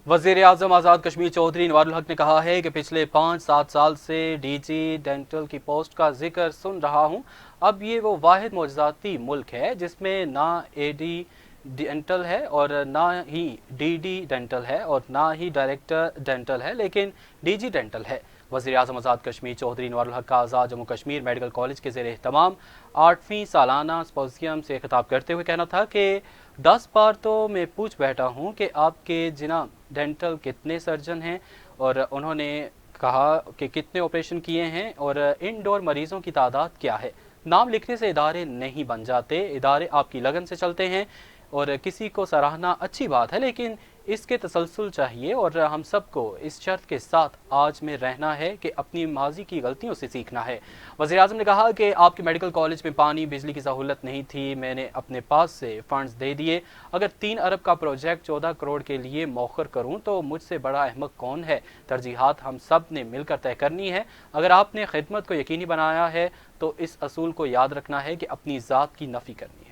वज़ीर आज़म आज़ाद कश्मीर चौधरी इनवारुल हक ने कहा है कि पिछले 5-7 साल से डीजी डेंटल की पोस्ट का जिक्र सुन रहा हूं। अब ये वो वाहिद मौजज़ाती मुल्क है जिसमें ना एडी डेंटल है और ना ही डीडी डेंटल है और ना ही डायरेक्टर डेंटल है, लेकिन डीजी डेंटल है। वज़ीर आज़म आज़ाद कश्मीर चौधरी इनवारुल हक का आज़ाद जम्मू कश्मीर मेडिकल कॉलेज के ज़ेर एहतमाम 8वीं सालाना सिम्पोजियम से खिताब करते हुए कहना था कि 10 बार तो मैं पूछ बैठा हूँ कि आपके जिना डेंटल कितने सर्जन हैं, और उन्होंने कहा कि कितने ऑपरेशन किए हैं और इनडोर मरीज़ों की तादाद क्या है। नाम लिखने से इदारे नहीं बन जाते, इदारे आपकी लगन से चलते हैं और किसी को सराहना अच्छी बात है, लेकिन इसके तसलसल चाहिए और हम सबको इस शर्त के साथ आज में रहना है कि अपनी माजी की गलतियों से सीखना है। वज़ीर आज़म ने कहा कि आपके मेडिकल कॉलेज में पानी बिजली की सहूलत नहीं थी, मैंने अपने पास से फंड्स दे दिए। अगर 3 अरब का प्रोजेक्ट 14 करोड़ के लिए मौखर करूं तो मुझसे बड़ा अहमक कौन है। तरजीहात हम सब ने मिलकर तय करनी है। अगर आपने खिदमत को यकीनी बनाया है तो इस असूल को याद रखना है कि अपनी ज़ात की नफ़ी करनी है।